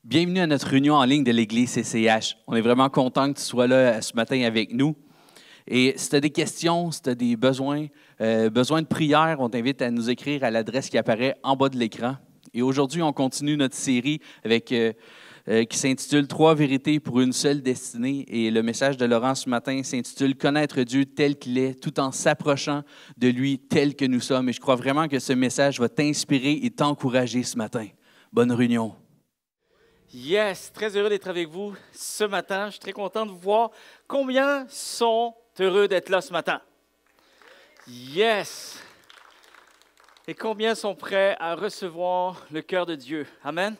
Bienvenue à notre réunion en ligne de l'Église CCH. On est vraiment content que tu sois là ce matin avec nous. Et si tu as des questions, si tu as des besoins de prière, on t'invite à nous écrire à l'adresse qui apparaît en bas de l'écran. Et aujourd'hui, on continue notre série qui s'intitule « Trois vérités pour une seule destinée ». Et le message de Laurent ce matin s'intitule « Connaître Dieu tel qu'il est, tout en s'approchant de lui tel que nous sommes ». Et je crois vraiment que ce message va t'inspirer et t'encourager ce matin. Bonne réunion. Yes, très heureux d'être avec vous ce matin. Je suis très content de vous voir. Combien sont heureux d'être là ce matin? Yes! Et combien sont prêts à recevoir le cœur de Dieu? Amen?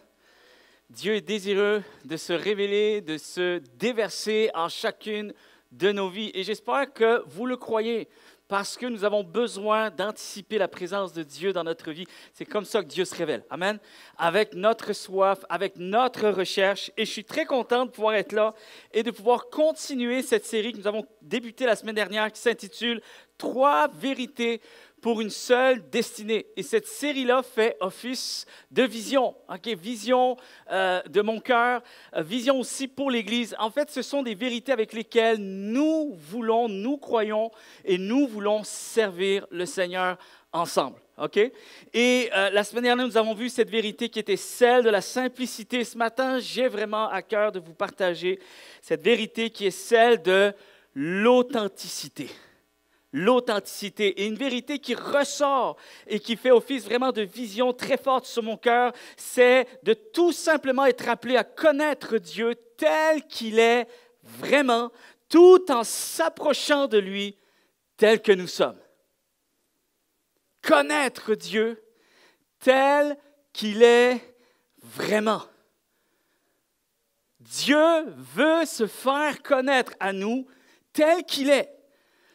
Dieu est désireux de se révéler, de se déverser en chacune de nos vies. Et j'espère que vous le croyez, parce que nous avons besoin d'anticiper la présence de Dieu dans notre vie. C'est comme ça que Dieu se révèle. Amen. Avec notre soif, avec notre recherche. Et je suis très content de pouvoir être là et de pouvoir continuer cette série que nous avons débutée la semaine dernière qui s'intitule « Trois vérités pour une seule destinée ». Et cette série-là fait office de vision. Vision de mon cœur, vision aussi pour l'Église. En fait, ce sont des vérités avec lesquelles nous croyons et nous voulons servir le Seigneur ensemble. Et la semaine dernière, nous avons vu cette vérité qui était celle de la simplicité. Ce matin, j'ai vraiment à cœur de vous partager cette vérité qui est celle de l'authenticité. L'authenticité et une vérité qui ressort et qui fait office vraiment de vision très forte sur mon cœur, c'est de tout simplement être appelé à connaître Dieu tel qu'il est vraiment, tout en s'approchant de lui tel que nous sommes. Connaître Dieu tel qu'il est vraiment. Dieu veut se faire connaître à nous tel qu'il est.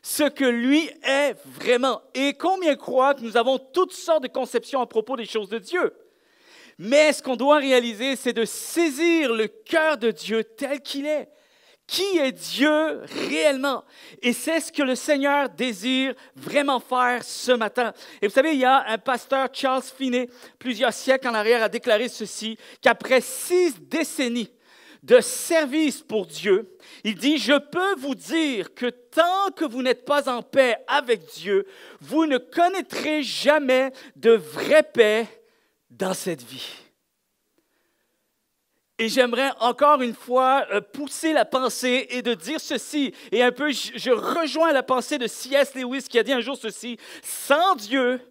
Ce que lui est vraiment. Et combien croient que nous avons toutes sortes de conceptions à propos des choses de Dieu. Mais ce qu'on doit réaliser, c'est de saisir le cœur de Dieu tel qu'il est. Qui est Dieu réellement? Et c'est ce que le Seigneur désire vraiment faire ce matin. Et vous savez, il y a un pasteur, Charles Finney, plusieurs siècles en arrière, a déclaré ceci, qu'après 6 décennies de service pour Dieu, il dit « Je peux vous dire que tant que vous n'êtes pas en paix avec Dieu, vous ne connaîtrez jamais de vraie paix dans cette vie. » Et j'aimerais encore une fois pousser la pensée et de dire ceci, et un peu je rejoins la pensée de C.S. Lewis qui a dit un jour ceci, « Sans Dieu,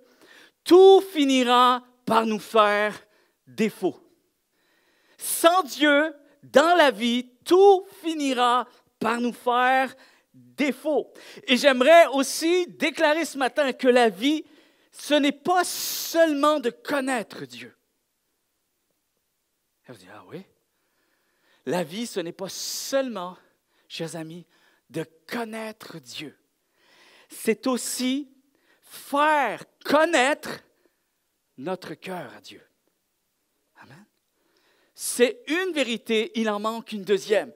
tout finira par nous faire défaut. » Sans Dieu, dans la vie, tout finira par nous faire défaut. Et j'aimerais aussi déclarer ce matin que la vie, ce n'est pas seulement de connaître Dieu. Et vous dites, ah oui? La vie, ce n'est pas seulement, chers amis, de connaître Dieu. C'est aussi faire connaître notre cœur à Dieu. Amen. C'est une vérité, il en manque une deuxième.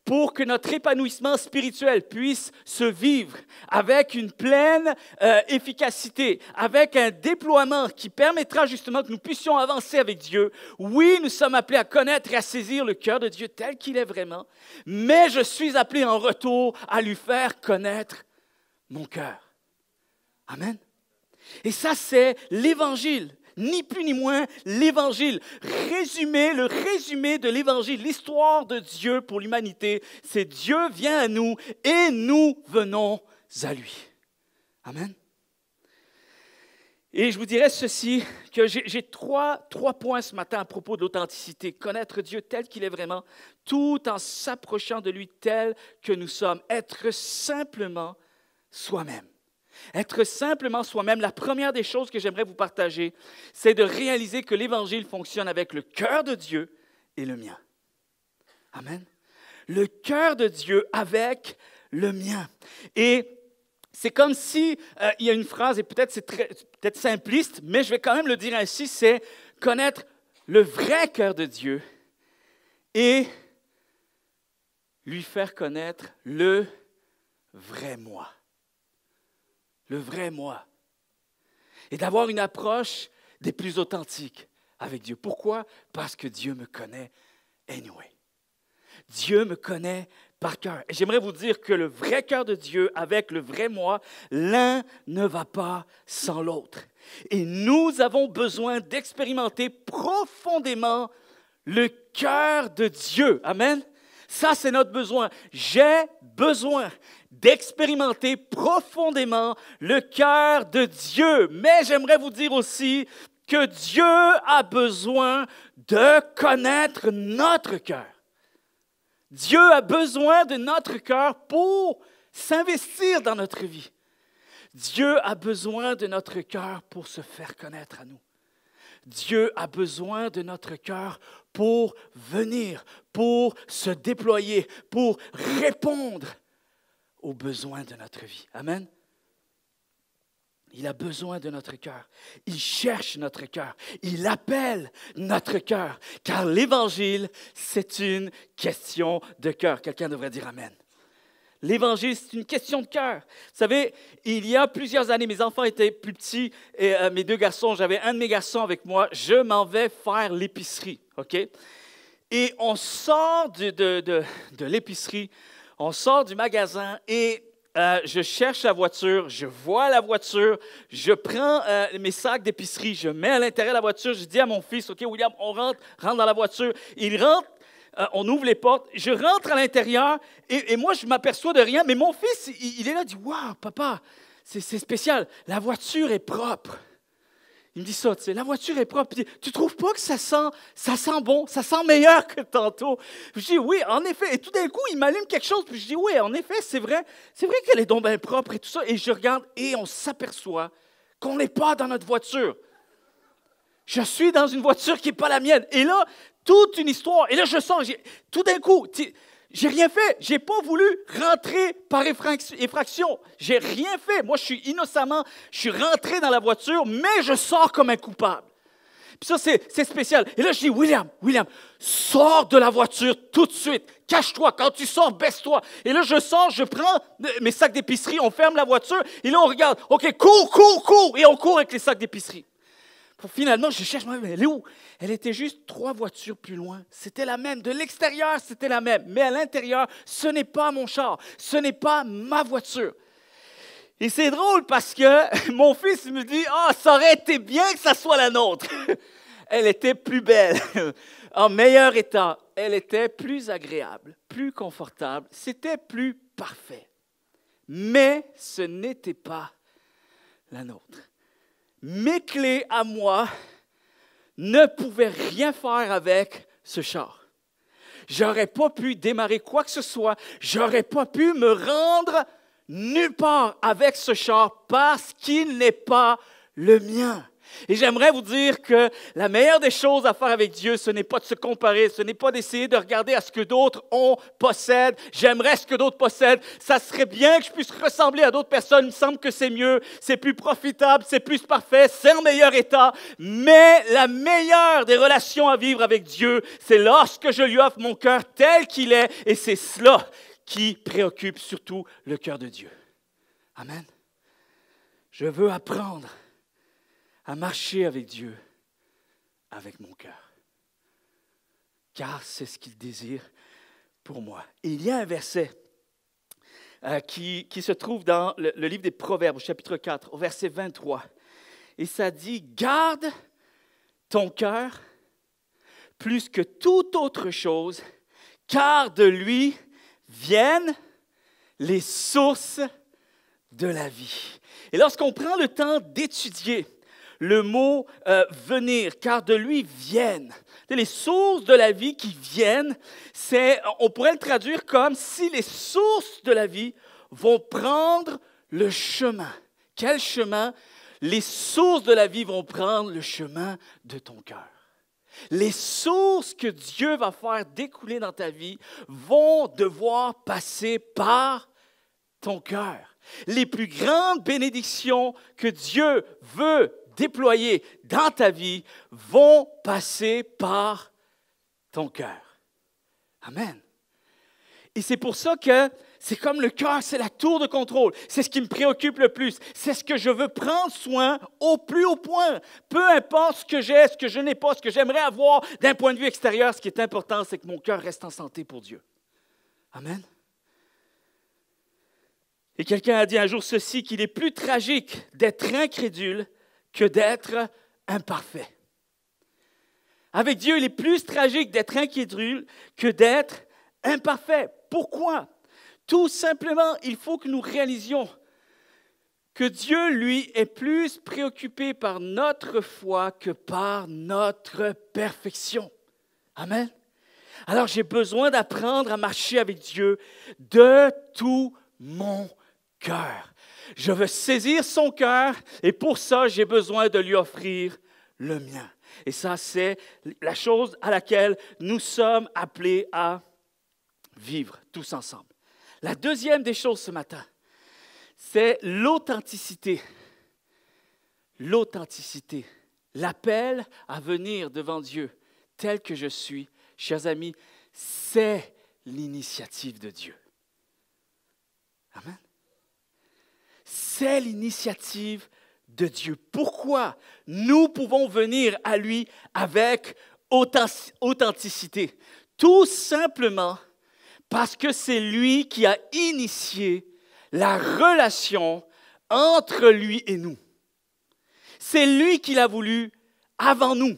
Pour que notre épanouissement spirituel puisse se vivre avec une pleine efficacité, avec un déploiement qui permettra justement que nous puissions avancer avec Dieu. Oui, nous sommes appelés à connaître et à saisir le cœur de Dieu tel qu'il est vraiment, mais je suis appelé en retour à lui faire connaître mon cœur. Amen. Et ça, c'est l'Évangile. Ni plus ni moins, l'Évangile. Le résumé de l'Évangile, l'histoire de Dieu pour l'humanité, c'est Dieu vient à nous et nous venons à lui. Amen. Et je vous dirais ceci, que j'ai trois points ce matin à propos de l'authenticité. Connaître Dieu tel qu'il est vraiment, tout en s'approchant de lui tel que nous sommes. Être simplement soi-même. Être simplement soi-même, la première des choses que j'aimerais vous partager, c'est de réaliser que l'Évangile fonctionne avec le cœur de Dieu et le mien. Amen. Le cœur de Dieu avec le mien. Et c'est comme si, il y a une phrase, et peut-être c'est peut-être simpliste, mais je vais quand même le dire ainsi, c'est connaître le vrai cœur de Dieu et lui faire connaître le vrai moi. Le vrai moi. Et d'avoir une approche des plus authentiques avec Dieu. Pourquoi? Parce que Dieu me connaît anyway. Dieu me connaît par cœur. Et j'aimerais vous dire que le vrai cœur de Dieu avec le vrai moi, l'un ne va pas sans l'autre. Et nous avons besoin d'expérimenter profondément le cœur de Dieu. Amen. Ça, c'est notre besoin. J'ai besoin d'expérimenter profondément le cœur de Dieu. Mais j'aimerais vous dire aussi que Dieu a besoin de connaître notre cœur. Dieu a besoin de notre cœur pour s'investir dans notre vie. Dieu a besoin de notre cœur pour se faire connaître à nous. Dieu a besoin de notre cœur pour venir, pour se déployer, pour répondre aux besoins de notre vie. Amen. Il a besoin de notre cœur. Il cherche notre cœur. Il appelle notre cœur. Car l'Évangile, c'est une question de cœur. Quelqu'un devrait dire Amen. L'Évangile, c'est une question de cœur. Vous savez, il y a plusieurs années, mes enfants étaient plus petits et mes deux garçons, j'avais un de mes garçons avec moi, je m'en vais faire l'épicerie, OK? Et on sort de l'épicerie, on sort du magasin et je cherche la voiture, je vois la voiture, je prends mes sacs d'épicerie, je mets à l'intérieur de la voiture, je dis à mon fils, OK, William, on rentre dans la voiture. Il rentre. On ouvre les portes, je rentre à l'intérieur et moi, je m'aperçois de rien. Mais mon fils, il est là, il dit « Wow, papa, c'est spécial, la voiture est propre. » Il me dit ça, tu sais, la voiture est propre. Tu ne trouves pas que ça sent bon, ça sent meilleur que tantôt? Je dis « Oui, en effet. » Et tout d'un coup, il m'allume quelque chose. Puis je dis « Oui, en effet, c'est vrai qu'elle est donc bien propre et tout ça. » Et je regarde et on s'aperçoit qu'on n'est pas dans notre voiture. Je suis dans une voiture qui n'est pas la mienne. Et là, toute une histoire. Et là, je sens, tout d'un coup, j'ai rien fait. Je n'ai pas voulu rentrer par effraction. J'ai rien fait. Moi, je suis innocemment, je suis rentré dans la voiture, mais je sors comme un coupable. Puis ça, c'est spécial. Et là, je dis, William, sors de la voiture tout de suite. Cache-toi. Quand tu sors, baisse-toi. Et là, je sors, je prends mes sacs d'épicerie, on ferme la voiture. Et là, on regarde. OK, cours. Et on court avec les sacs d'épicerie. Finalement, je cherche, mais elle est où? Elle était juste 3 voitures plus loin. C'était la même. De l'extérieur, c'était la même. Mais à l'intérieur, ce n'est pas mon char. Ce n'est pas ma voiture. Et c'est drôle parce que mon fils me dit, ça aurait été bien que ça soit la nôtre. Elle était plus belle, en meilleur état. Elle était plus agréable, plus confortable. C'était plus parfait. Mais ce n'était pas la nôtre. Mes clés à moi ne pouvaient rien faire avec ce char. J'aurais pas pu démarrer quoi que ce soit. J'aurais pas pu me rendre nulle part avec ce char parce qu'il n'est pas le mien. Et j'aimerais vous dire que la meilleure des choses à faire avec Dieu, ce n'est pas de se comparer, ce n'est pas d'essayer de regarder à ce que d'autres possèdent. J'aimerais ce que d'autres possèdent. Ça serait bien que je puisse ressembler à d'autres personnes. Il me semble que c'est mieux, c'est plus profitable, c'est plus parfait, c'est en meilleur état. Mais la meilleure des relations à vivre avec Dieu, c'est lorsque je lui offre mon cœur tel qu'il est. Et c'est cela qui préoccupe surtout le cœur de Dieu. Amen. Je veux apprendre à marcher avec Dieu, avec mon cœur. Car c'est ce qu'il désire pour moi. Et il y a un verset qui se trouve dans le livre des Proverbes, au chapitre 4, au verset 23. Et ça dit, « Garde ton cœur plus que toute autre chose, car de lui viennent les sources de la vie. » Et lorsqu'on prend le temps d'étudier le mot venir, car de lui viennent. Les sources de la vie qui viennent, on pourrait le traduire comme si les sources de la vie vont prendre le chemin. Quel chemin? Les sources de la vie vont prendre le chemin de ton cœur. Les sources que Dieu va faire découler dans ta vie vont devoir passer par ton cœur. Les plus grandes bénédictions que Dieu veut déployés dans ta vie vont passer par ton cœur. Amen. Et c'est pour ça que c'est comme le cœur, c'est la tour de contrôle. C'est ce qui me préoccupe le plus. C'est ce que je veux prendre soin au plus haut point. Peu importe ce que j'ai, ce que je n'ai pas, ce que j'aimerais avoir d'un point de vue extérieur, ce qui est important, c'est que mon cœur reste en santé pour Dieu. Amen. Et quelqu'un a dit un jour ceci, qu'il est plus tragique d'être incrédule que d'être imparfait. Avec Dieu, il est plus tragique d'être incrédule que d'être imparfait. Pourquoi? Tout simplement, il faut que nous réalisions que Dieu, lui, est plus préoccupé par notre foi que par notre perfection. Amen. Alors, j'ai besoin d'apprendre à marcher avec Dieu de tout mon cœur. Je veux saisir son cœur et pour ça, j'ai besoin de lui offrir le mien. Et ça, c'est la chose à laquelle nous sommes appelés à vivre tous ensemble. La deuxième des choses ce matin, c'est l'authenticité. L'authenticité. L'appel à venir devant Dieu tel que je suis, chers amis, c'est l'initiative de Dieu. Amen. C'est l'initiative de Dieu. Pourquoi nous pouvons venir à lui avec authenticité? Tout simplement parce que c'est lui qui a initié la relation entre lui et nous. C'est lui qui l'a voulu avant nous.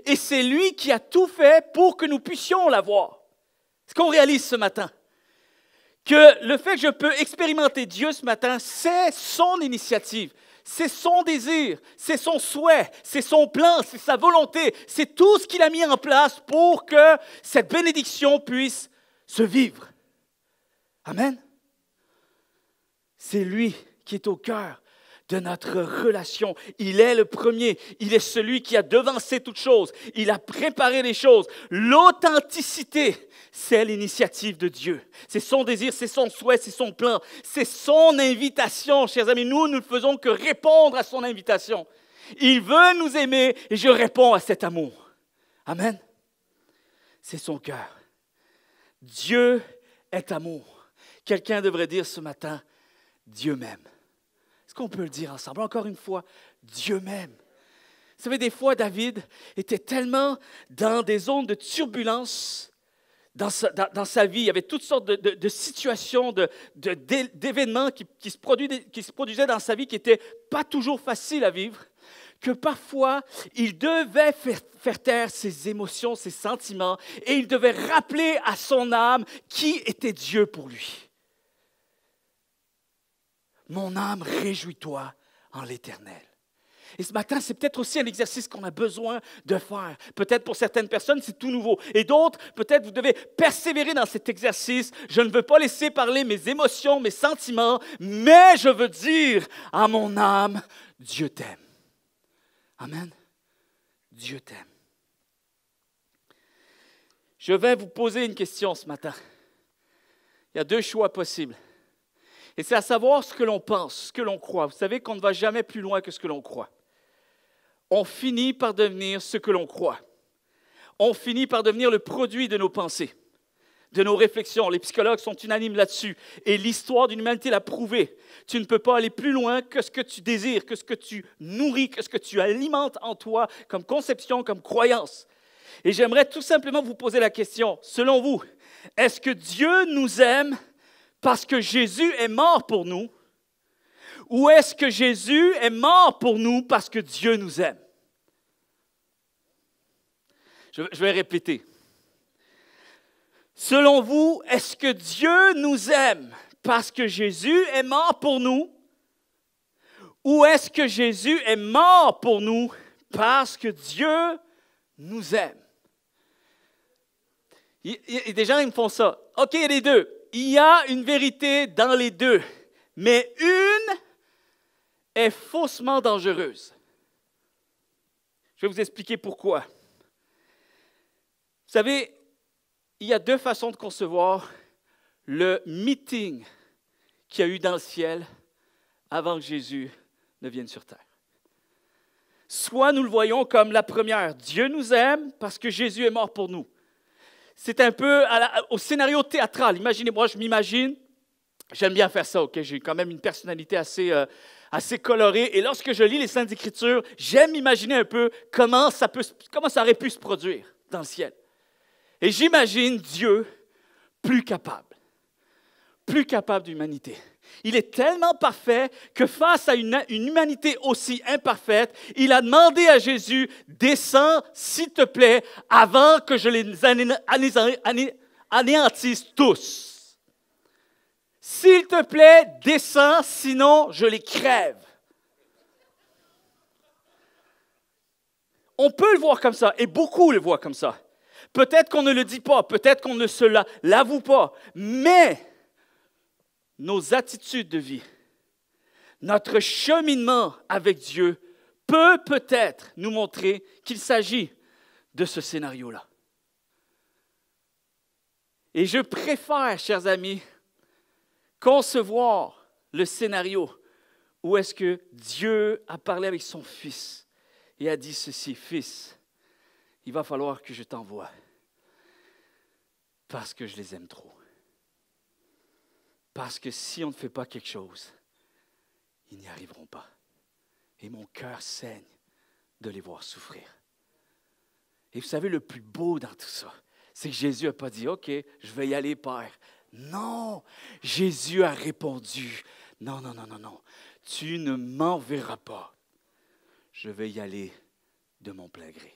Et c'est lui qui a tout fait pour que nous puissions l'avoir. Est-ce qu'on réalise ce matin? Que le fait que je peux expérimenter Dieu ce matin, c'est son initiative, c'est son désir, c'est son souhait, c'est son plan, c'est sa volonté, c'est tout ce qu'il a mis en place pour que cette bénédiction puisse se vivre. Amen. C'est lui qui est au cœur de notre relation. Il est le premier. Il est celui qui a devancé toutes choses. Il a préparé les choses. L'authenticité, c'est l'initiative de Dieu. C'est son désir, c'est son souhait, c'est son plan. C'est son invitation, chers amis. Nous ne faisons que répondre à son invitation. Il veut nous aimer et je réponds à cet amour. Amen. C'est son cœur. Dieu est amour. Quelqu'un devrait dire ce matin, Dieu m'aime. Est-ce qu'on peut le dire ensemble? Encore une fois, Dieu m'aime. Vous savez, des fois, David était tellement dans des zones de turbulence dans sa vie. Il y avait toutes sortes de situations, d'événements qui se produisaient dans sa vie qui n'étaient pas toujours faciles à vivre, que parfois, il devait faire taire ses émotions, ses sentiments, et il devait rappeler à son âme qui était Dieu pour lui. Mon âme, réjouis-toi en l'Éternel. Et ce matin, c'est peut-être aussi un exercice qu'on a besoin de faire. Peut-être pour certaines personnes, c'est tout nouveau. Et d'autres, peut-être vous devez persévérer dans cet exercice. Je ne veux pas laisser parler mes émotions, mes sentiments, mais je veux dire à mon âme, Dieu t'aime. Amen. Dieu t'aime. Je vais vous poser une question ce matin. Il y a deux choix possibles. Et c'est à savoir ce que l'on pense, ce que l'on croit. Vous savez qu'on ne va jamais plus loin que ce que l'on croit. On finit par devenir ce que l'on croit. On finit par devenir le produit de nos pensées, de nos réflexions. Les psychologues sont unanimes là-dessus. Et l'histoire de l'humanité l'a prouvé. Tu ne peux pas aller plus loin que ce que tu désires, que ce que tu nourris, que ce que tu alimentes en toi comme conception, comme croyance. Et j'aimerais tout simplement vous poser la question, selon vous, est-ce que Dieu nous aime parce que Jésus est mort pour nous, ou est-ce que Jésus est mort pour nous parce que Dieu nous aime? Je vais répéter. Selon vous, est-ce que Dieu nous aime parce que Jésus est mort pour nous, ou est-ce que Jésus est mort pour nous parce que Dieu nous aime? Il y a des gens qui me font ça. OK, il y a les deux. Il y a une vérité dans les deux, mais une est faussement dangereuse. Je vais vous expliquer pourquoi. Vous savez, il y a deux façons de concevoir le meeting qu'il y a eu dans le ciel avant que Jésus ne vienne sur terre. Soit nous le voyons comme la première, Dieu nous aime parce que Jésus est mort pour nous. c'est un peu au scénario théâtral. Imaginez-moi, je m'imagine, j'aime bien faire ça, ok? J'ai quand même une personnalité assez colorée. Et lorsque je lis les Saintes Écritures, j'aime imaginer un peu comment ça aurait pu se produire dans le ciel. Et j'imagine Dieu plus capable d'humanité. Il est tellement parfait que face à une humanité aussi imparfaite, il a demandé à Jésus, descends, s'il te plaît, avant que je les anéantisse tous. S'il te plaît, descends, sinon je les crève. On peut le voir comme ça, et beaucoup le voient comme ça. Peut-être qu'on ne le dit pas, peut-être qu'on ne se l'avoue pas, mais nos attitudes de vie, notre cheminement avec Dieu peut-être nous montrer qu'il s'agit de ce scénario-là. Et je préfère, chers amis, concevoir le scénario où est-ce que Dieu a parlé avec son Fils et a dit ceci, « Fils, il va falloir que je t'envoie parce que je les aime trop. » Parce que si on ne fait pas quelque chose, ils n'y arriveront pas. Et mon cœur saigne de les voir souffrir. Et vous savez, le plus beau dans tout ça, c'est que Jésus n'a pas dit, « OK, je vais y aller, Père. » Non, Jésus a répondu, « Non, tu ne m'enverras pas. Je vais y aller de mon plein gré. »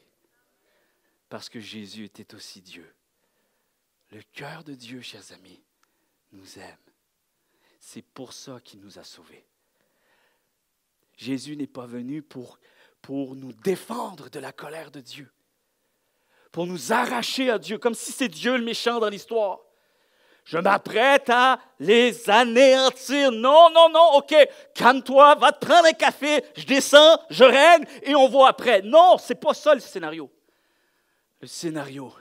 Parce que Jésus était aussi Dieu. Le cœur de Dieu, chers amis, nous aime. C'est pour ça qu'il nous a sauvés. Jésus n'est pas venu pour nous défendre de la colère de Dieu, pour nous arracher à Dieu, comme si c'est Dieu le méchant dans l'histoire. Je m'apprête à les anéantir. Non, OK, calme-toi, va te prendre un café, je descends, je règle et on voit après. Non, ce n'est pas ça le scénario. Le scénario,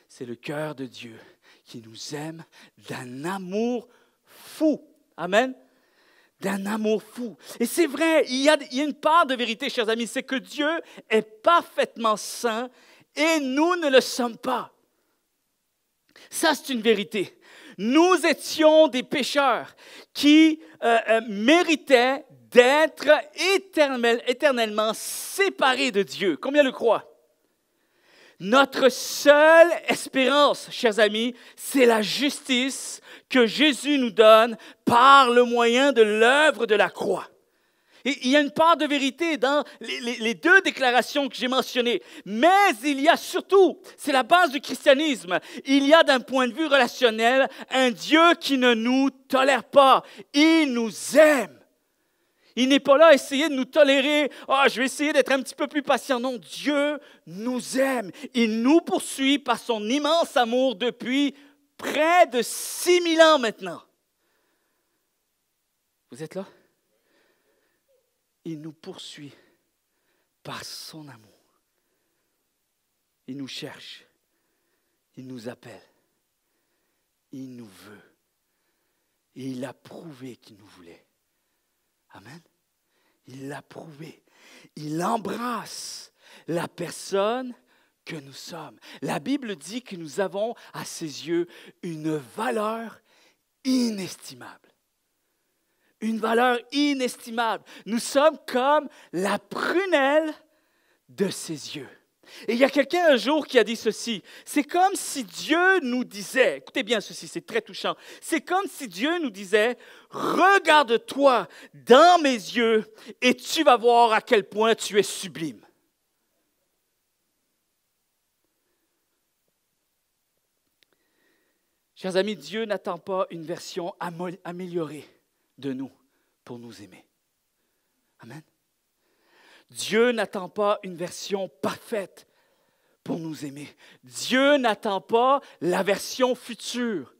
c'est le cœur de Dieu qui nous aime d'un amour fou. Amen. D'un amour fou. Et c'est vrai, il y a une part de vérité, chers amis, c'est que Dieu est parfaitement saint et nous ne le sommes pas. Ça, c'est une vérité. Nous étions des pécheurs qui méritaient d'être éternellement séparés de Dieu. Combien le croient? Notre seule espérance, chers amis, c'est la justice que Jésus nous donne par le moyen de l'œuvre de la croix. Et il y a une part de vérité dans les deux déclarations que j'ai mentionnées. Mais il y a surtout, c'est la base du christianisme, il y a d'un point de vue relationnel un Dieu qui ne nous tolère pas. Il nous aime. Il n'est pas là à essayer de nous tolérer. « Ah, je vais essayer d'être un petit peu plus patient. » Non, Dieu nous aime. Il nous poursuit par son immense amour depuis près de 6000 ans maintenant. Vous êtes là? Il nous poursuit par son amour. Il nous cherche. Il nous appelle. Il nous veut. Et il a prouvé qu'il nous voulait. Amen. Il l'a prouvé. Il embrasse la personne que nous sommes. La Bible dit que nous avons à ses yeux une valeur inestimable. Une valeur inestimable. Nous sommes comme la prunelle de ses yeux. Et il y a quelqu'un un jour qui a dit ceci, c'est comme si Dieu nous disait, écoutez bien ceci, c'est très touchant, c'est comme si Dieu nous disait, regarde-toi dans mes yeux et tu vas voir à quel point tu es sublime. Chers amis, Dieu n'attend pas une version améliorée de nous pour nous aimer. Amen. Dieu n'attend pas une version parfaite pour nous aimer. Dieu n'attend pas la version future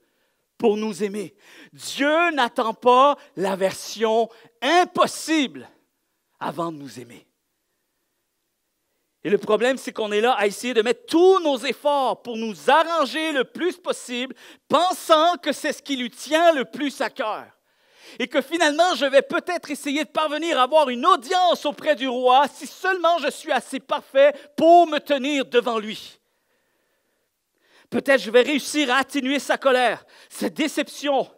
pour nous aimer. Dieu n'attend pas la version impossible avant de nous aimer. Et le problème, c'est qu'on est là à essayer de mettre tous nos efforts pour nous arranger le plus possible, pensant que c'est ce qui lui tient le plus à cœur. Et que finalement, je vais peut-être essayer de parvenir à avoir une audience auprès du roi si seulement je suis assez parfait pour me tenir devant lui. Peut-être je vais réussir à atténuer sa colère, sa déception,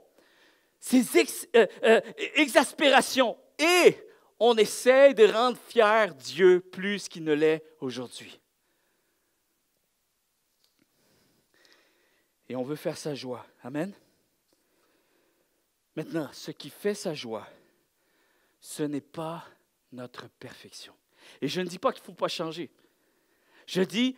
ses exaspérations. Et on essaie de rendre fier Dieu plus qu'il ne l'est aujourd'hui. Et on veut faire sa joie. Amen. Maintenant, ce qui fait sa joie, ce n'est pas notre perfection. Et je ne dis pas qu'il ne faut pas changer. Je dis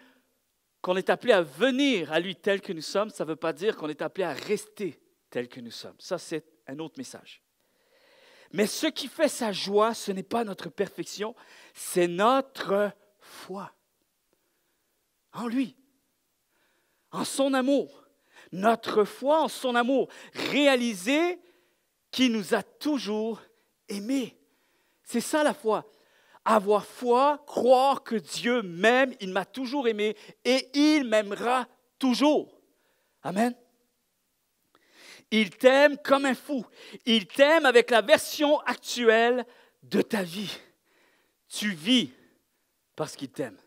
qu'on est appelé à venir à lui tel que nous sommes. Ça ne veut pas dire qu'on est appelé à rester tel que nous sommes. Ça, c'est un autre message. Mais ce qui fait sa joie, ce n'est pas notre perfection, c'est notre foi. En lui, en son amour. Notre foi en son amour. Réaliser qu'il nous a toujours aimés. C'est ça la foi. Avoir foi, croire que Dieu m'aime, il m'a toujours aimé et il m'aimera toujours. Amen. Il t'aime comme un fou. Il t'aime avec la version actuelle de ta vie. Tu vis parce qu'il t'aime.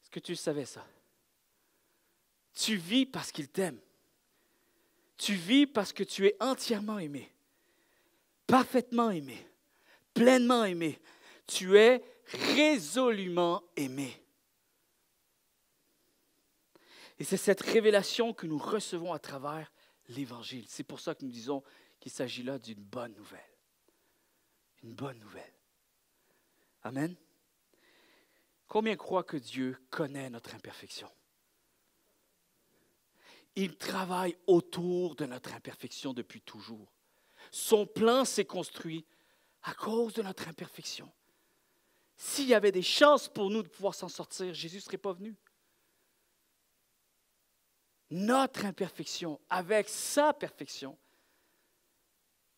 Est-ce que tu savais ça? Tu vis parce qu'il t'aime. Tu vis parce que tu es entièrement aimé, parfaitement aimé, pleinement aimé. Tu es résolument aimé. Et c'est cette révélation que nous recevons à travers l'Évangile. C'est pour ça que nous disons qu'il s'agit là d'une bonne nouvelle. Une bonne nouvelle. Amen. Combien croient que Dieu connaît notre imperfection? Il travaille autour de notre imperfection depuis toujours. Son plan s'est construit à cause de notre imperfection. S'il y avait des chances pour nous de pouvoir s'en sortir, Jésus ne serait pas venu. Notre imperfection avec sa perfection,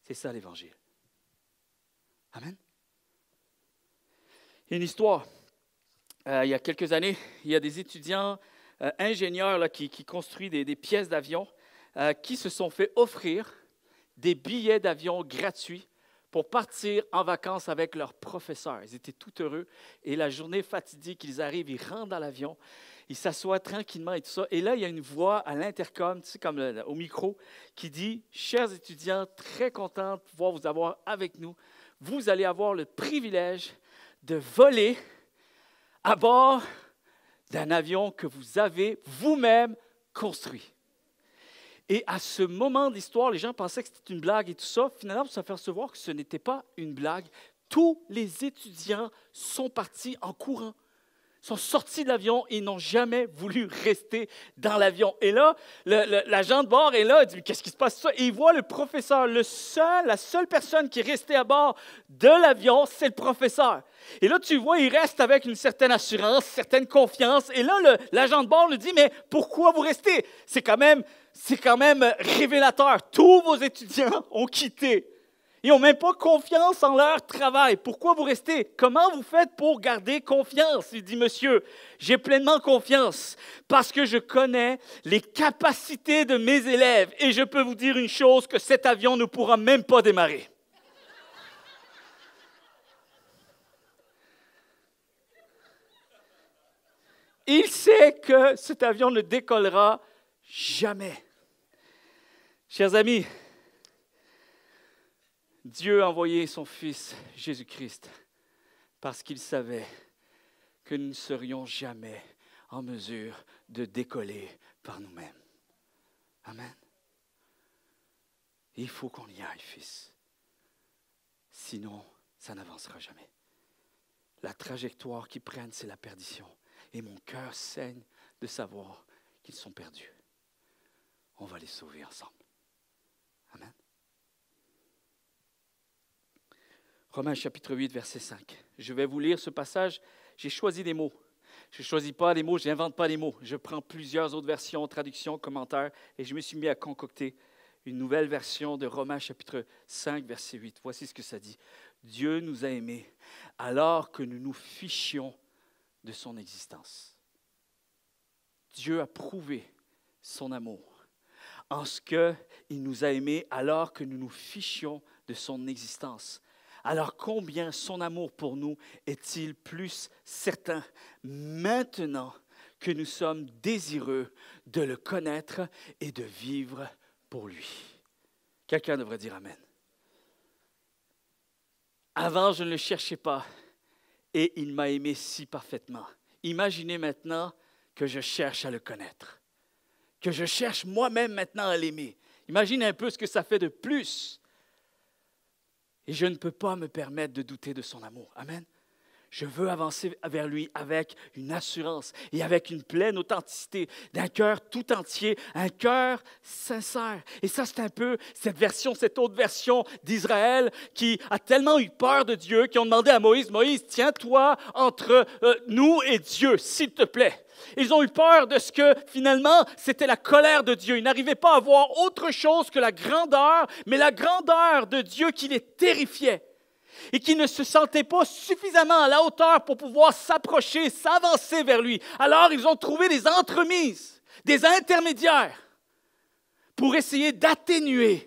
c'est ça l'Évangile. Amen. Il y a une histoire. Il y a quelques années, il y a des étudiants ingénieurs là, qui construisent des pièces d'avion qui se sont fait offrir des billets d'avion gratuits pour partir en vacances avec leurs professeurs. Ils étaient tout heureux. Et la journée fatidique, ils arrivent, ils rentrent dans l'avion, ils s'assoient tranquillement et tout ça. Et là, il y a une voix à l'intercom, tu sais, comme au micro, qui dit « Chers étudiants, très content de pouvoir vous avoir avec nous. Vous allez avoir le privilège de voler à bord d'un avion que vous avez vous-même construit. » Et à ce moment de l'histoire, les gens pensaient que c'était une blague et tout ça. Finalement, pour se faire savoir que ce n'était pas une blague. Tous les étudiants sont partis en courant. Ils sont sortis de l'avion et ils n'ont jamais voulu rester dans l'avion. Et là, l'agent de bord est là, il dit « Qu'est-ce qui se passe ça? » Et il voit le professeur. La seule personne qui est restée à bord de l'avion, c'est le professeur. Et là, tu vois, il reste avec une certaine assurance, une certaine confiance. Et là, l'agent de bord lui dit « Mais pourquoi vous restez? C'est quand même révélateur. Tous vos étudiants ont quitté. Ils n'ont même pas confiance en leur travail. Pourquoi vous restez? Comment vous faites pour garder confiance? Il dit, monsieur, j'ai pleinement confiance parce que je connais les capacités de mes élèves et je peux vous dire une chose, que cet avion ne pourra même pas démarrer. Il sait que cet avion ne décollera jamais. Chers amis, Dieu a envoyé son Fils Jésus-Christ parce qu'il savait que nous ne serions jamais en mesure de décoller par nous-mêmes. Amen. Il faut qu'on y aille, Fils. Sinon, ça n'avancera jamais. La trajectoire qu'ils prennent, c'est la perdition. Et mon cœur saigne de savoir qu'ils sont perdus. On va les sauver ensemble. Amen. Romains chapitre 8, verset 5. Je vais vous lire ce passage. J'ai choisi des mots. Je ne choisis pas les mots, je n'invente pas les mots. Je prends plusieurs autres versions, traductions, commentaires, et je me suis mis à concocter une nouvelle version de Romains chapitre 5, verset 8. Voici ce que ça dit. Dieu nous a aimés alors que nous nous fichions de son existence. Dieu a prouvé son amour en ce qu'il nous a aimés alors que nous nous fichions de son existence. Alors combien son amour pour nous est-il plus certain maintenant que nous sommes désireux de le connaître et de vivre pour lui. Quelqu'un devrait dire Amen. Avant, je ne le cherchais pas et il m'a aimé si parfaitement. Imaginez maintenant que je cherche à le connaître, que je cherche moi-même maintenant à l'aimer. Imaginez un peu ce que ça fait de plus. Et je ne peux pas me permettre de douter de son amour. Amen. Je veux avancer vers lui avec une assurance et avec une pleine authenticité, d'un cœur tout entier, un cœur sincère. Et ça, c'est un peu cette autre version d'Israël qui a tellement eu peur de Dieu, qui ont demandé à Moïse, « Moïse, tiens-toi entre nous et Dieu, s'il te plaît. » Ils ont eu peur de ce que, finalement, c'était la colère de Dieu. Ils n'arrivaient pas à voir autre chose que la grandeur, mais la grandeur de Dieu qui les terrifiait. Et qui ne se sentaient pas suffisamment à la hauteur pour pouvoir s'approcher, s'avancer vers lui. Alors, ils ont trouvé des entremises, des intermédiaires pour essayer d'atténuer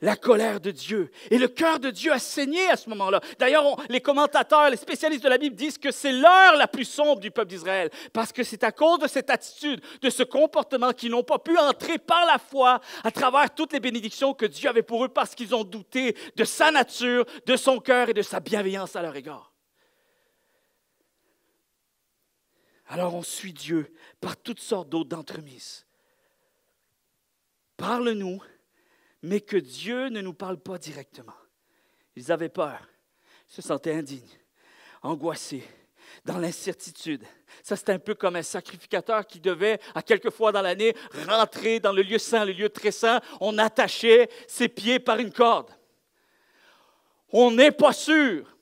la colère de Dieu. Et le cœur de Dieu a saigné à ce moment-là. D'ailleurs, les commentateurs, les spécialistes de la Bible disent que c'est l'heure la plus sombre du peuple d'Israël, parce que c'est à cause de cette attitude, de ce comportement qu'ils n'ont pas pu entrer par la foi à travers toutes les bénédictions que Dieu avait pour eux, parce qu'ils ont douté de sa nature, de son cœur et de sa bienveillance à leur égard. Alors on suit Dieu par toutes sortes d'autres entremises. Parle-nous, mais que Dieu ne nous parle pas directement. Ils avaient peur, se sentaient indignes, angoissés, dans l'incertitude. Ça, c'est un peu comme un sacrificateur qui devait, à quelques fois dans l'année, rentrer dans le lieu saint, le lieu très saint. On attachait ses pieds par une corde. On n'est pas sûr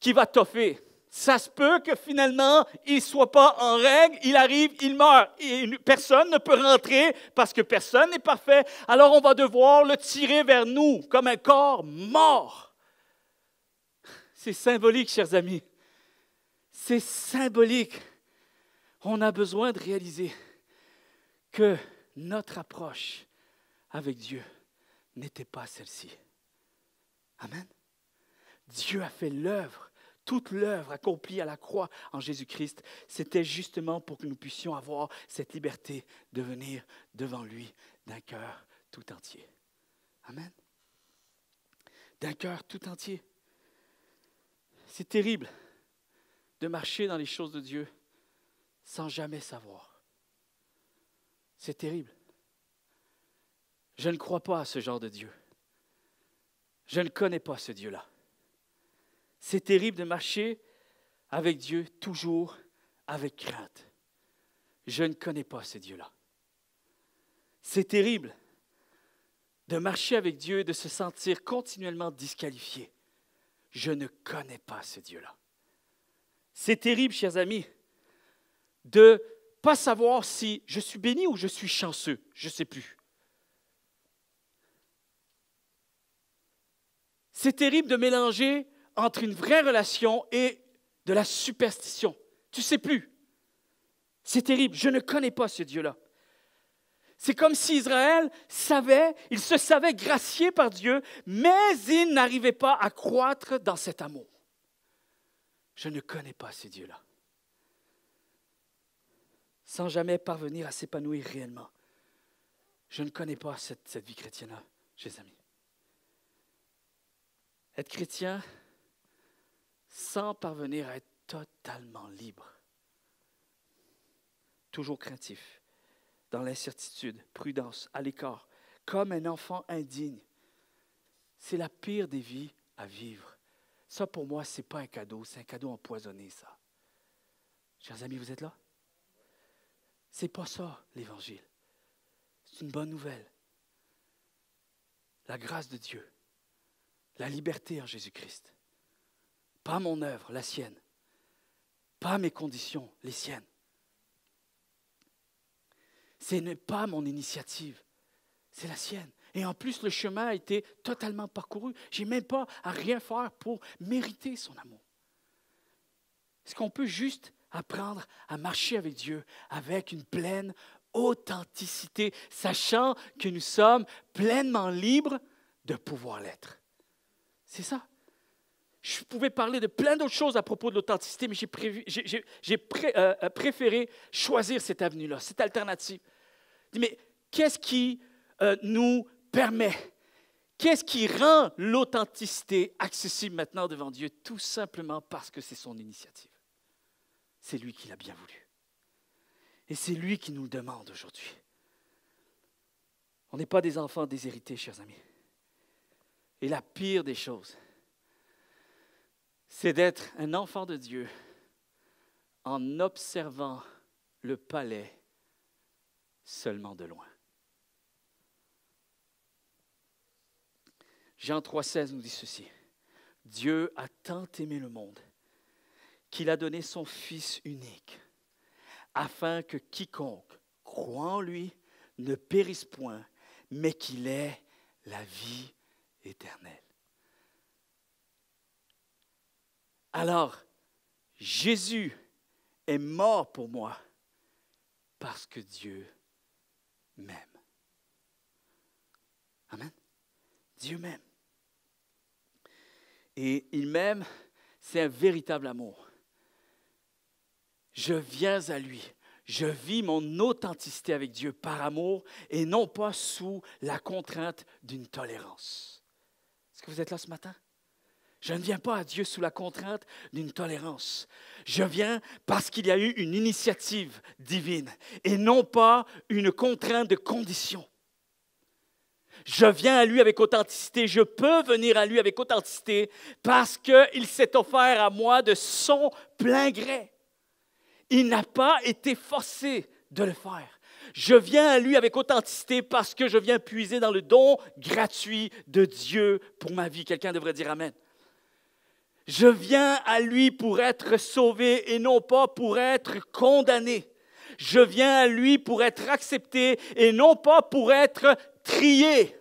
qu'il va toffer. Ça se peut que finalement, il ne soit pas en règle, il arrive, il meurt. Et personne ne peut rentrer parce que personne n'est parfait. Alors on va devoir le tirer vers nous comme un corps mort. C'est symbolique, chers amis. C'est symbolique. On a besoin de réaliser que notre approche avec Dieu n'était pas celle-ci. Amen. Dieu a fait l'œuvre. Toute l'œuvre accomplie à la croix en Jésus-Christ, c'était justement pour que nous puissions avoir cette liberté de venir devant lui d'un cœur tout entier. Amen. D'un cœur tout entier. C'est terrible de marcher dans les choses de Dieu sans jamais savoir. C'est terrible. Je ne crois pas à ce genre de Dieu. Je ne connais pas ce Dieu-là. C'est terrible de marcher avec Dieu toujours avec crainte. Je ne connais pas ce Dieu-là. C'est terrible de marcher avec Dieu et de se sentir continuellement disqualifié. Je ne connais pas ce Dieu-là. C'est terrible, chers amis, de ne pas savoir si je suis béni ou je suis chanceux. Je ne sais plus. C'est terrible de mélanger entre une vraie relation et de la superstition. Tu ne sais plus. C'est terrible. Je ne connais pas ce Dieu-là. C'est comme si Israël savait, il se savait gracié par Dieu, mais il n'arrivait pas à croître dans cet amour. Je ne connais pas ce Dieu-là. Sans jamais parvenir à s'épanouir réellement. Je ne connais pas cette vie chrétienne-là, chers amis. Être chrétien, sans parvenir à être totalement libre. Toujours craintif, dans l'incertitude, prudence, à l'écart, comme un enfant indigne. C'est la pire des vies à vivre. Ça, pour moi, ce n'est pas un cadeau, c'est un cadeau empoisonné, ça. Chers amis, vous êtes là? Ce n'est pas ça, l'Évangile. C'est une bonne nouvelle. La grâce de Dieu, la liberté en Jésus-Christ. Pas mon œuvre, la sienne. Pas mes conditions, les siennes. Ce n'est pas mon initiative, c'est la sienne. Et en plus, le chemin a été totalement parcouru. Je n'ai même pas à rien faire pour mériter son amour. Est-ce qu'on peut juste apprendre à marcher avec Dieu avec une pleine authenticité, sachant que nous sommes pleinement libres de pouvoir l'être? C'est ça. Je pouvais parler de plein d'autres choses à propos de l'authenticité, mais j'ai préféré choisir cette avenue-là, cette alternative. Mais qu'est-ce qui nous permet, qu'est-ce qui rend l'authenticité accessible maintenant devant Dieu? Tout simplement parce que c'est son initiative. C'est lui qui l'a bien voulu. Et c'est lui qui nous le demande aujourd'hui. On n'est pas des enfants déshérités, chers amis. Et la pire des choses, c'est d'être un enfant de Dieu en observant le palais seulement de loin. Jean 3,16 nous dit ceci. Dieu a tant aimé le monde qu'il a donné son Fils unique, afin que quiconque croit en lui ne périsse point, mais qu'il ait la vie éternelle. Alors, Jésus est mort pour moi parce que Dieu m'aime. Amen. Dieu m'aime. Et il m'aime, c'est un véritable amour. Je viens à lui. Je vis mon authenticité avec Dieu par amour et non pas sous la contrainte d'une tolérance. Est-ce que vous êtes là ce matin? Je ne viens pas à Dieu sous la contrainte d'une tolérance. Je viens parce qu'il y a eu une initiative divine et non pas une contrainte de condition. Je viens à lui avec authenticité. Je peux venir à lui avec authenticité parce qu'il s'est offert à moi de son plein gré. Il n'a pas été forcé de le faire. Je viens à lui avec authenticité parce que je viens puiser dans le don gratuit de Dieu pour ma vie. Quelqu'un devrait dire Amen. Je viens à lui pour être sauvé et non pas pour être condamné. Je viens à lui pour être accepté et non pas pour être trié.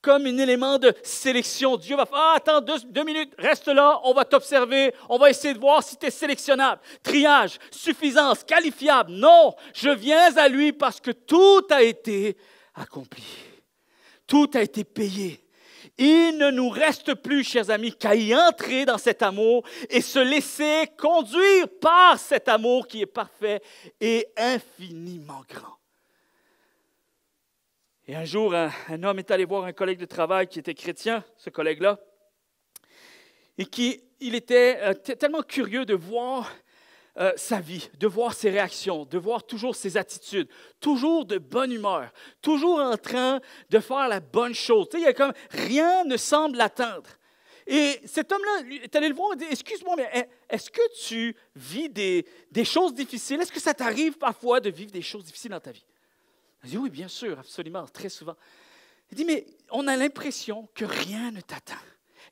Comme un élément de sélection. Dieu va faire, attends 2 minutes, reste là, on va t'observer, on va essayer de voir si tu es sélectionnable. Triage, suffisance, qualifiable. Non, je viens à lui parce que tout a été accompli. Tout a été payé. Il ne nous reste plus, chers amis, qu'à y entrer dans cet amour et se laisser conduire par cet amour qui est parfait et infiniment grand. Et un jour, un homme est allé voir un collègue de travail qui était chrétien, ce collègue-là, et il était tellement curieux de voir sa vie, de voir ses réactions, de voir toujours ses attitudes, toujours de bonne humeur, toujours en train de faire la bonne chose. Tu sais, il y a comme rien ne semble l'atteindre. Et cet homme-là est allé le voir et dit, excuse-moi, mais est-ce que tu vis des choses difficiles? Est-ce que ça t'arrive parfois de vivre des choses difficiles dans ta vie? Il dit, oui, bien sûr, absolument, très souvent. Il dit, mais on a l'impression que rien ne t'attend.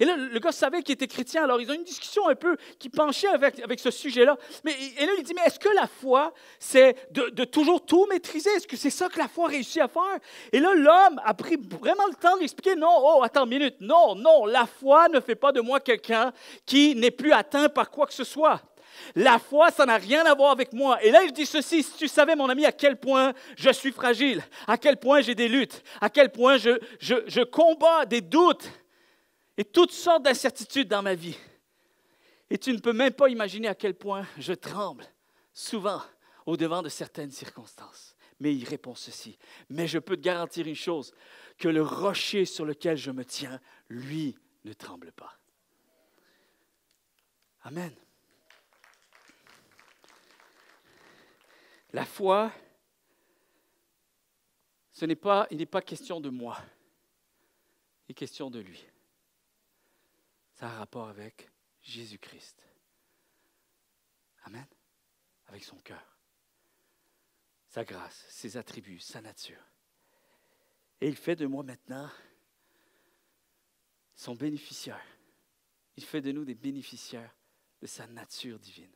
Et là, le gars savait qu'il était chrétien, alors ils ont une discussion un peu qui penchait avec ce sujet-là. Et là, il dit, mais est-ce que la foi, c'est de toujours tout maîtriser? Est-ce que c'est ça que la foi réussit à faire? Et là, l'homme a pris vraiment le temps de lui expliquer, non, oh, attends une minute, non, la foi ne fait pas de moi quelqu'un qui n'est plus atteint par quoi que ce soit. La foi, ça n'a rien à voir avec moi. Et là, il dit ceci, si tu savais, mon ami, à quel point je suis fragile, à quel point j'ai des luttes, à quel point je combats des doutes et toutes sortes d'incertitudes dans ma vie. Et tu ne peux même pas imaginer à quel point je tremble souvent au-devant de certaines circonstances. Mais il répond ceci, mais je peux te garantir une chose, que le rocher sur lequel je me tiens, lui, ne tremble pas. Amen. La foi, il n'est pas question de moi, il est question de lui. Ça a un rapport avec Jésus-Christ. Amen. Avec son cœur, sa grâce, ses attributs, sa nature. Et il fait de moi maintenant son bénéficiaire. Il fait de nous des bénéficiaires de sa nature divine.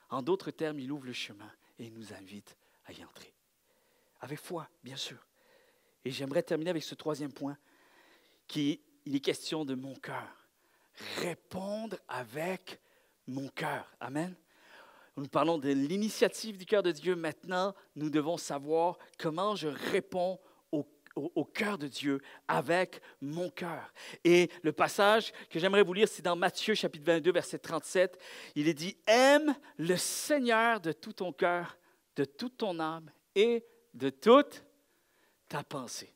En d'autres termes, il ouvre le chemin et il nous invite à y entrer. Avec foi, bien sûr. Et j'aimerais terminer avec ce 3e point, il est question de mon cœur. Répondre avec mon cœur. Amen. Nous parlons de l'initiative du cœur de Dieu. Maintenant, nous devons savoir comment je réponds au cœur de Dieu avec mon cœur. Et le passage que j'aimerais vous lire, c'est dans Matthieu chapitre 22, verset 37. Il est dit, « Aime le Seigneur de tout ton cœur, de toute ton âme et de toute ta pensée. »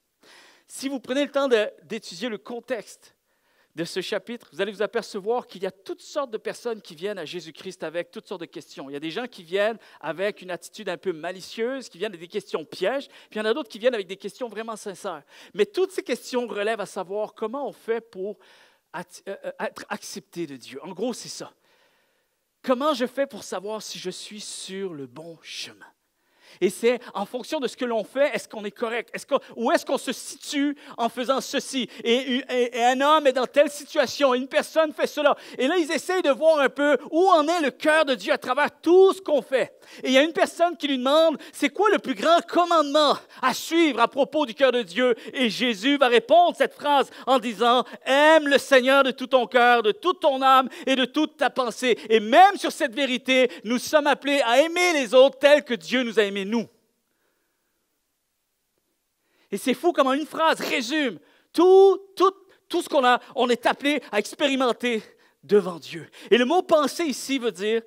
Si vous prenez le temps d'étudier le contexte de ce chapitre, vous allez vous apercevoir qu'il y a toutes sortes de personnes qui viennent à Jésus-Christ avec toutes sortes de questions. Il y a des gens qui viennent avec une attitude un peu malicieuse, qui viennent avec des questions pièges, puis il y en a d'autres qui viennent avec des questions vraiment sincères. Mais toutes ces questions relèvent à savoir comment on fait pour être accepté de Dieu. En gros, c'est ça. Comment je fais pour savoir si je suis sur le bon chemin? Et c'est en fonction de ce que l'on fait, est-ce qu'on est correct? Où est-ce qu'on se situe en faisant ceci? Et un homme est dans telle situation, une personne fait cela. Et là, ils essayent de voir un peu où en est le cœur de Dieu à travers tout ce qu'on fait. Et il y a une personne qui lui demande, c'est quoi le plus grand commandement à suivre à propos du cœur de Dieu? Et Jésus va répondre cette phrase en disant, aime le Seigneur de tout ton cœur, de toute ton âme et de toute ta pensée. Et même sur cette vérité, nous sommes appelés à aimer les autres tels que Dieu nous a aimés nous. Et c'est fou comment une phrase résume tout ce on est appelé à expérimenter devant Dieu. Et le mot « penser » ici veut dire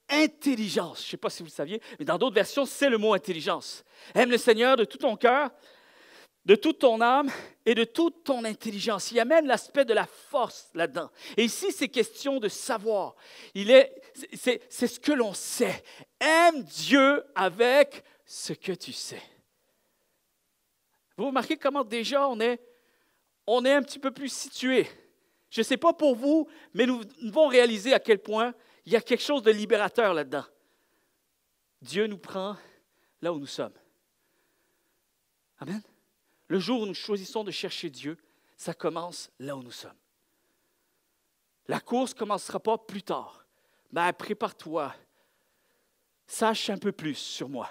intelligence. Je ne sais pas si vous le saviez, mais dans d'autres versions, c'est le mot intelligence. Aime le Seigneur de tout ton cœur, de toute ton âme et de toute ton intelligence. Il y a même l'aspect de la force là-dedans. Et ici, c'est question de savoir. C'est ce que l'on sait. Aime Dieu avec ce que tu sais. Vous remarquez comment déjà on est un petit peu plus situé. Je ne sais pas pour vous, mais nous devons réaliser à quel point il y a quelque chose de libérateur là-dedans. Dieu nous prend là où nous sommes. Amen. Le jour où nous choisissons de chercher Dieu, ça commence là où nous sommes. La course ne commencera pas plus tard. Ben, prépare-toi. Sache un peu plus sur moi.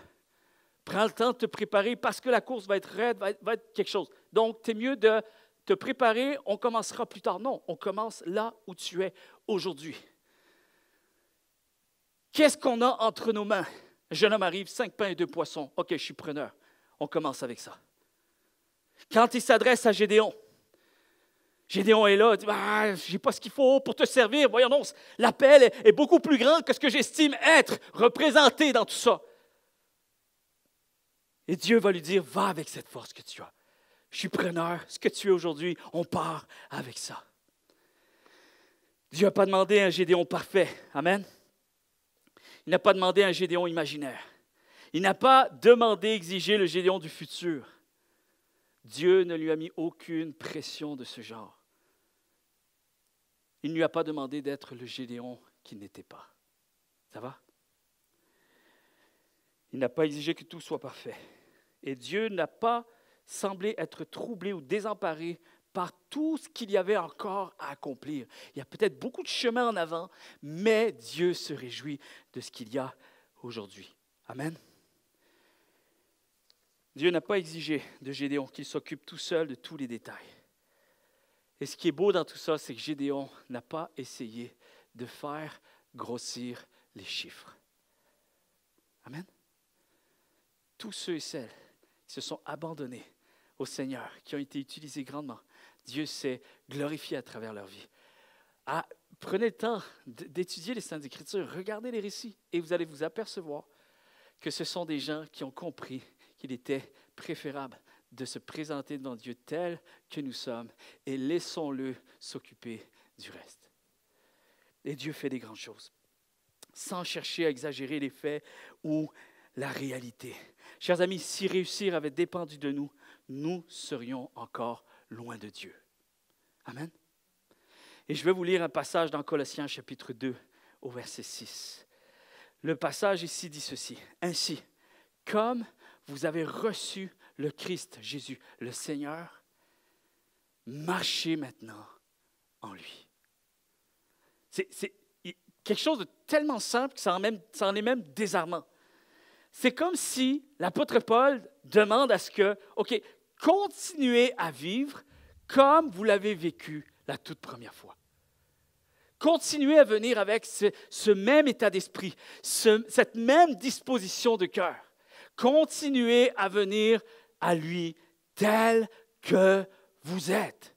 Prends le temps de te préparer parce que la course va être raide, va être quelque chose. Donc, c'est mieux de te préparer, on commencera plus tard. Non, on commence là où tu es aujourd'hui. Qu'est-ce qu'on a entre nos mains? Un jeune homme arrive, 5 pains et 2 poissons. OK, je suis preneur. On commence avec ça. Quand il s'adresse à Gédéon, Gédéon est là, il dit, je n'ai pas ce qu'il faut pour te servir. Voyons donc, l'appel est beaucoup plus grand que ce que j'estime être représenté dans tout ça. Et Dieu va lui dire, va avec cette force que tu as. Je suis preneur, ce que tu es aujourd'hui, on part avec ça. Dieu n'a pas demandé un Gédéon parfait. Amen. Il n'a pas demandé un Gédéon imaginaire. Il n'a pas demandé, exigé le Gédéon du futur. Dieu ne lui a mis aucune pression de ce genre. Il ne lui a pas demandé d'être le Gédéon qu'il n'était pas. Ça va? Il n'a pas exigé que tout soit parfait. Et Dieu n'a pas semblé être troublé ou désemparé par tout ce qu'il y avait encore à accomplir. Il y a peut-être beaucoup de chemin en avant, mais Dieu se réjouit de ce qu'il y a aujourd'hui. Amen. Dieu n'a pas exigé de Gédéon qu'il s'occupe tout seul de tous les détails. Et ce qui est beau dans tout ça, c'est que Gédéon n'a pas essayé de faire grossir les chiffres. Amen. Tous ceux et celles qui se sont abandonnés au Seigneur, qui ont été utilisés grandement, Dieu s'est glorifié à travers leur vie. Prenez le temps d'étudier les Saintes Écritures, regardez les récits et vous allez vous apercevoir que ce sont des gens qui ont compris qu'il était préférable de se présenter devant Dieu tel que nous sommes et laissons-le s'occuper du reste. Et Dieu fait des grandes choses, sans chercher à exagérer les faits ou la réalité. Chers amis, si réussir avait dépendu de nous, nous serions encore loin de Dieu. Amen. Et je vais vous lire un passage dans Colossiens chapitre 2 au verset 6. Le passage ici dit ceci. Ainsi, comme vous avez reçu le Christ, Jésus, le Seigneur, marchez maintenant en lui. C'est quelque chose de tellement simple que ça en est même désarmant. C'est comme si l'apôtre Paul demande à ce que, OK, continuez à vivre comme vous l'avez vécu la toute première fois. Continuez à venir avec ce même état d'esprit, cette même disposition de cœur. Continuez à venir à lui tel que vous êtes.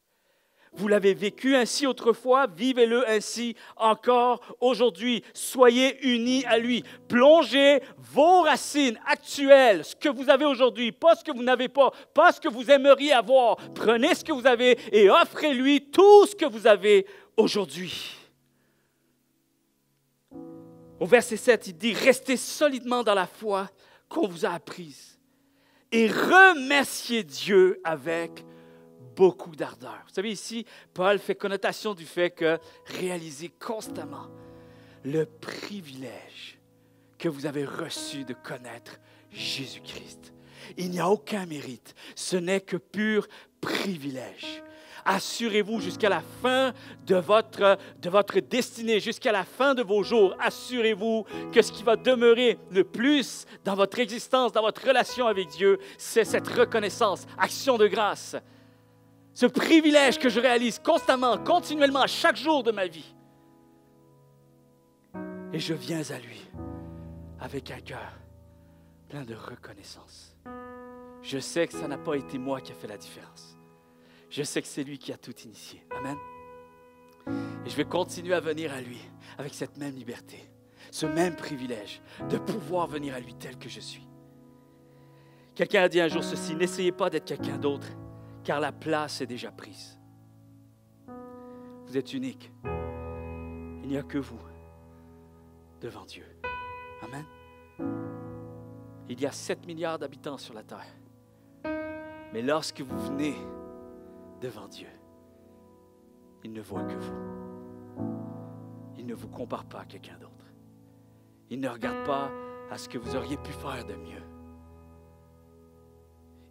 Vous l'avez vécu ainsi autrefois, vivez-le ainsi encore aujourd'hui. Soyez unis à lui. Plongez vos racines actuelles, ce que vous avez aujourd'hui, pas ce que vous n'avez pas, pas ce que vous aimeriez avoir. Prenez ce que vous avez et offrez-lui tout ce que vous avez aujourd'hui. Au verset 7, il dit « Restez solidement dans la foi qu'on vous a apprise et remerciez Dieu avec beaucoup d'ardeur. » Vous savez, ici, Paul fait connotation du fait que réalisez constamment le privilège que vous avez reçu de connaître Jésus-Christ. Il n'y a aucun mérite, ce n'est que pur privilège. Assurez-vous jusqu'à la fin de votre destinée, jusqu'à la fin de vos jours, assurez-vous que ce qui va demeurer le plus dans votre existence, dans votre relation avec Dieu, c'est cette reconnaissance, action de grâce. Ce privilège que je réalise constamment, continuellement, chaque jour de ma vie. Et je viens à lui avec un cœur plein de reconnaissance. Je sais que ça n'a pas été moi qui a fait la différence. Je sais que c'est lui qui a tout initié. Amen. Et je vais continuer à venir à lui avec cette même liberté, ce même privilège de pouvoir venir à lui tel que je suis. Quelqu'un a dit un jour ceci, n'essayez pas d'être quelqu'un d'autre, car la place est déjà prise. Vous êtes unique. Il n'y a que vous devant Dieu. Amen. Il y a 7 milliards d'habitants sur la terre. Mais lorsque vous venez devant Dieu, il ne voit que vous. Il ne vous compare pas à quelqu'un d'autre. Il ne regarde pas à ce que vous auriez pu faire de mieux.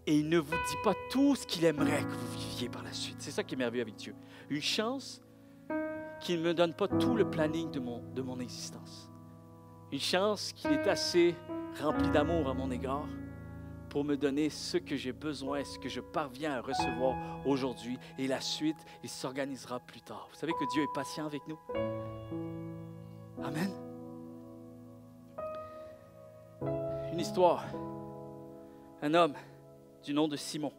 Et il ne vous dit pas tout ce qu'il aimerait que vous viviez par la suite. C'est ça qui est merveilleux avec Dieu. Une chance qu'il ne me donne pas tout le planning de mon existence. Une chance qu'il est assez rempli d'amour à mon égard pour me donner ce que j'ai besoin, ce que je parviens à recevoir aujourd'hui. Et la suite, il s'organisera plus tard. Vous savez que Dieu est patient avec nous. Amen. Une histoire. Un homme du nom de Simon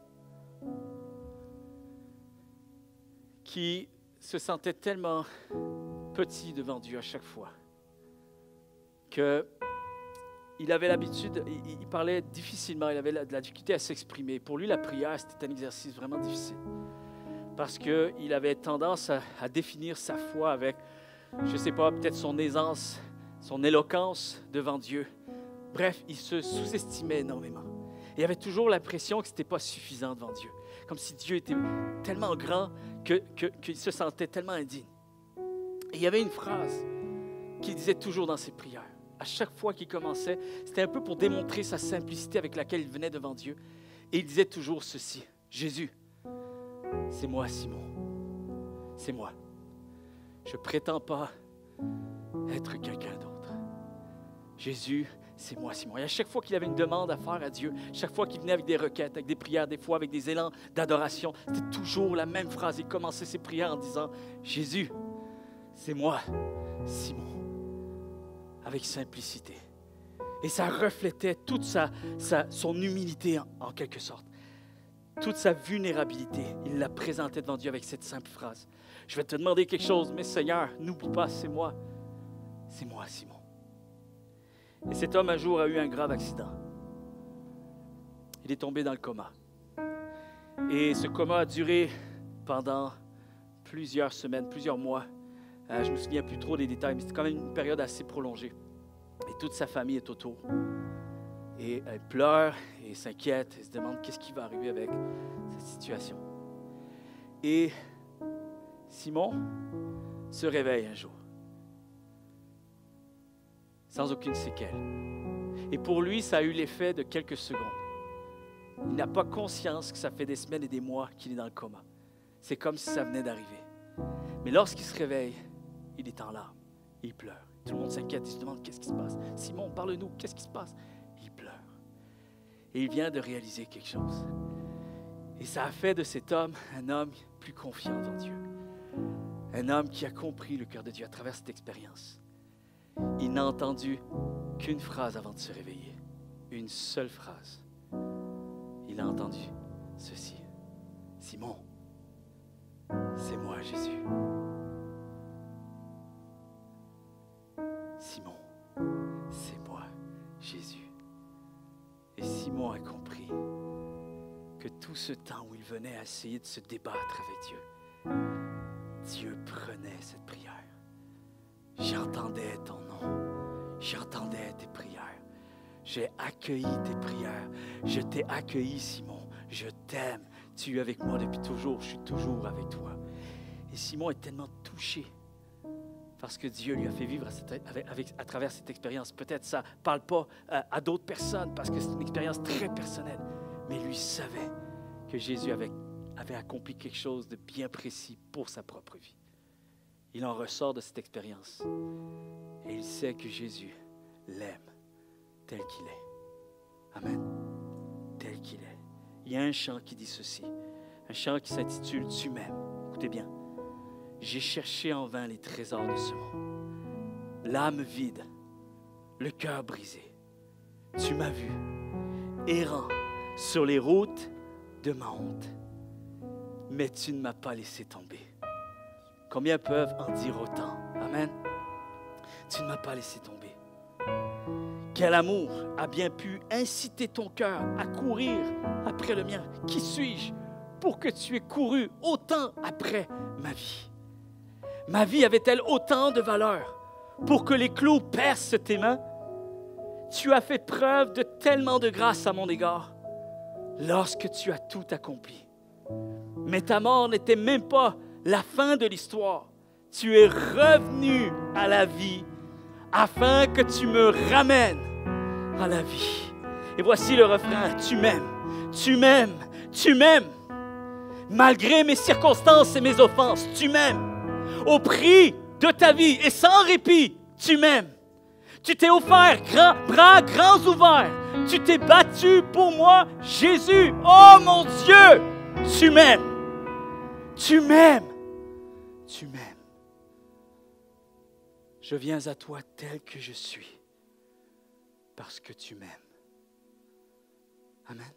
qui se sentait tellement petit devant Dieu à chaque fois que il avait l'habitude, il parlait difficilement, il avait de la difficulté à s'exprimer. Pour lui, la prière, c'était un exercice vraiment difficile. Parce qu'il avait tendance à définir sa foi avec, je ne sais pas, peut-être son aisance, son éloquence devant Dieu. Bref, il se sous-estimait énormément. Et il avait toujours l'impression que ce n'était pas suffisant devant Dieu. Comme si Dieu était tellement grand qu'il se sentait tellement indigne. Et il y avait une phrase qu'il disait toujours dans ses prières. À chaque fois qu'il commençait, c'était un peu pour démontrer sa simplicité avec laquelle il venait devant Dieu. Et il disait toujours ceci, « Jésus, c'est moi Simon, c'est moi. Je ne prétends pas être quelqu'un d'autre. Jésus, c'est moi Simon. » Et à chaque fois qu'il avait une demande à faire à Dieu, chaque fois qu'il venait avec des requêtes, avec des prières, des fois avec des élans d'adoration, c'était toujours la même phrase. Il commençait ses prières en disant, « Jésus, c'est moi Simon. » Avec simplicité. Et ça reflétait toute son humilité en quelque sorte. Toute sa vulnérabilité. Il la présentait devant Dieu avec cette simple phrase. « Je vais te demander quelque chose, mais Seigneur, n'oublie pas, c'est moi. C'est moi, Simon. » Et cet homme, un jour, a eu un grave accident. Il est tombé dans le coma. Et ce coma a duré pendant plusieurs semaines, plusieurs mois. Je ne me souviens plus trop des détails, mais c'était quand même une période assez prolongée. Et toute sa famille est autour. Et elle pleure et s'inquiète et se demande qu'est-ce qui va arriver avec cette situation. Et Simon se réveille un jour, sans aucune séquelle. Et pour lui, ça a eu l'effet de quelques secondes. Il n'a pas conscience que ça fait des semaines et des mois qu'il est dans le coma. C'est comme si ça venait d'arriver. Mais lorsqu'il se réveille, il est en larmes, il pleure. Tout le monde s'inquiète, il se demande qu'est-ce qui se passe. Simon, parle-nous, qu'est-ce qui se passe? Il pleure. Et il vient de réaliser quelque chose. Et ça a fait de cet homme un homme plus confiant en Dieu. Un homme qui a compris le cœur de Dieu à travers cette expérience. Il n'a entendu qu'une phrase avant de se réveiller. Une seule phrase. Il a entendu, « ceci. Simon, c'est moi, Jésus. Simon, c'est moi, Jésus. Et Simon a compris que tout ce temps où il venait à essayer de se débattre avec Dieu, Dieu prenait cette prière. J'entendais ton nom, j'entendais tes prières. J'ai accueilli tes prières. Je t'ai accueilli, Simon. Je t'aime. Tu es avec moi depuis toujours. Je suis toujours avec toi. Et Simon est tellement touché parce que Dieu lui a fait vivre à travers cette expérience. Peut-être ça ne parle pas à d'autres personnes parce que c'est une expérience très personnelle. Mais lui savait que Jésus avait accompli quelque chose de bien précis pour sa propre vie. Il en ressort de cette expérience. Et il sait que Jésus l'aime tel qu'il est. Amen. Tel qu'il est. Il y a un chant qui dit ceci. Un chant qui s'intitule « Tu m'aimes ». Écoutez bien. J'ai cherché en vain les trésors de ce monde. L'âme vide, le cœur brisé. Tu m'as vu, errant sur les routes de ma honte. Mais tu ne m'as pas laissé tomber. Combien peuvent en dire autant? Amen. Tu ne m'as pas laissé tomber. Quel amour a bien pu inciter ton cœur à courir après le mien? Qui suis-je pour que tu aies couru autant après ma vie? Ma vie avait-elle autant de valeur pour que les clous percent tes mains? Tu as fait preuve de tellement de grâce à mon égard lorsque tu as tout accompli. Mais ta mort n'était même pas la fin de l'histoire. Tu es revenu à la vie afin que tu me ramènes à la vie. Et voici le refrain. Tu m'aimes, tu m'aimes, tu m'aimes. Malgré mes circonstances et mes offenses, tu m'aimes. Au prix de ta vie et sans répit, tu m'aimes. Tu t'es offert bras grands ouverts. Tu t'es battu pour moi, Jésus. Oh mon Dieu, tu m'aimes. Tu m'aimes. Tu m'aimes. Je viens à toi tel que je suis, parce que tu m'aimes. Amen.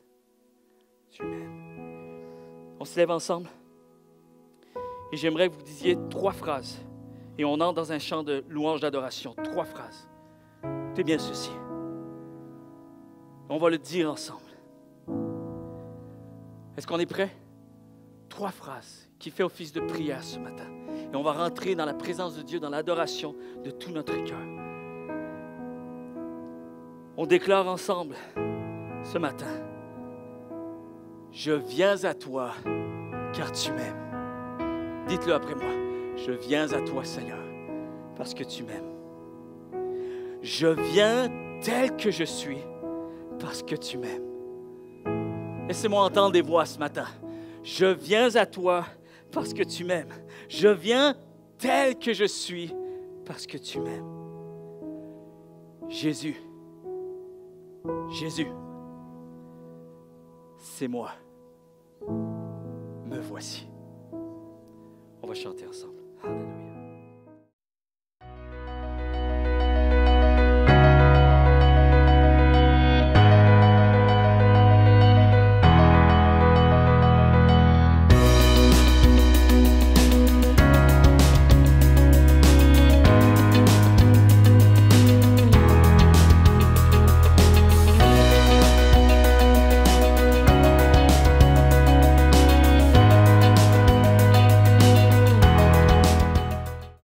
Tu m'aimes. On se lève ensemble. Et j'aimerais que vous disiez 3 phrases. Et on entre dans un chant de louange d'adoration. 3 phrases. C'est bien ceci. On va le dire ensemble. Est-ce qu'on est prêt? 3 phrases qui fait office de prière ce matin. Et on va rentrer dans la présence de Dieu, dans l'adoration de tout notre cœur. On déclare ensemble ce matin. Je viens à toi car tu m'aimes. Dites-le après moi. Je viens à toi, Seigneur, parce que tu m'aimes. Je viens tel que je suis parce que tu m'aimes. Laissez-moi entendre des voix ce matin. Je viens à toi parce que tu m'aimes. Je viens tel que je suis parce que tu m'aimes. Jésus, Jésus, c'est moi. Me voici. On va chanter ensemble. Alléluia.